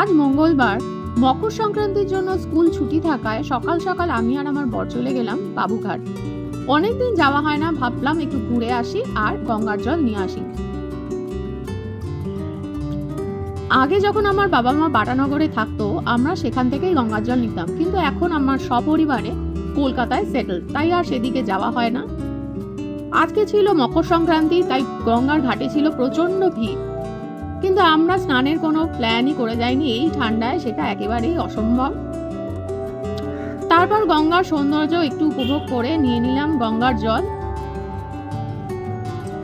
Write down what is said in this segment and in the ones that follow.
আজ মঙ্গলবার, মকর সংক্রান্তির জন্য স্কুল ছুটি থাকায় সকাল সকাল আমি আর আমার বর চলে গেলাম বাবুঘাট। অনেকদিন যাওয়া হয় না, ভাবলাম একটু ঘুরে আসি আর গঙ্গার জল নিয়ে আসি। আগে যখন আমার বাবা মা বাটানগরে থাকতো, আমরা সেখান থেকেই গঙ্গার জল নিতাম, কিন্তু এখন আমার সপরিবারে কলকাতায় সেটেল, তাই আর সেদিকে যাওয়া হয় না। আজকে ছিল মকর সংক্রান্তি, তাই গঙ্গার ঘাটে ছিল প্রচন্ড ভিড়, কিন্তু আমরা স্নানের কোনো প্ল্যানই করে যাইনি। এই ঠান্ডায় সেটা একেবারেই অসম্ভব। তারপর গঙ্গার সৌন্দর্য একটু উপভোগ করে নিয়ে নিলাম গঙ্গার জল।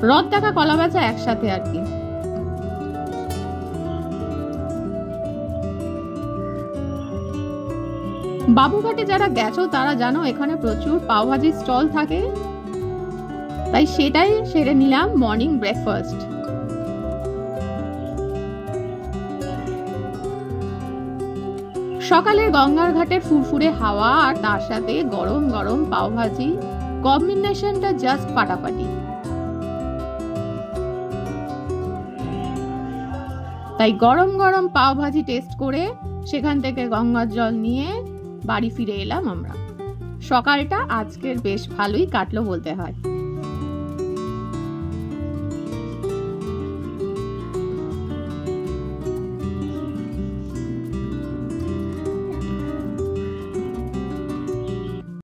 রথ দেখা কলা বেচা একসাথে আর কি। বাবুঘাটে যারা গেছো তারা জানো এখানে প্রচুর পাওভাজির স্টল থাকে, তাই সেটাই সেরে নিলাম মর্নিং ব্রেকফাস্ট। সকালের গঙ্গার ঘাটের ফুরফুরে হাওয়া আর তার সাথে গরম গরম পাওভাজি, কম্বিনেশনটা জাস্ট ফাটাফাটি। তাই গরম গরম পাওভাজি টেস্ট করে সেখান থেকে গঙ্গার জল নিয়ে বাড়ি ফিরে এলাম আমরা। সকালটা আজকের বেশ ভালোই কাটলো বলতে হয়।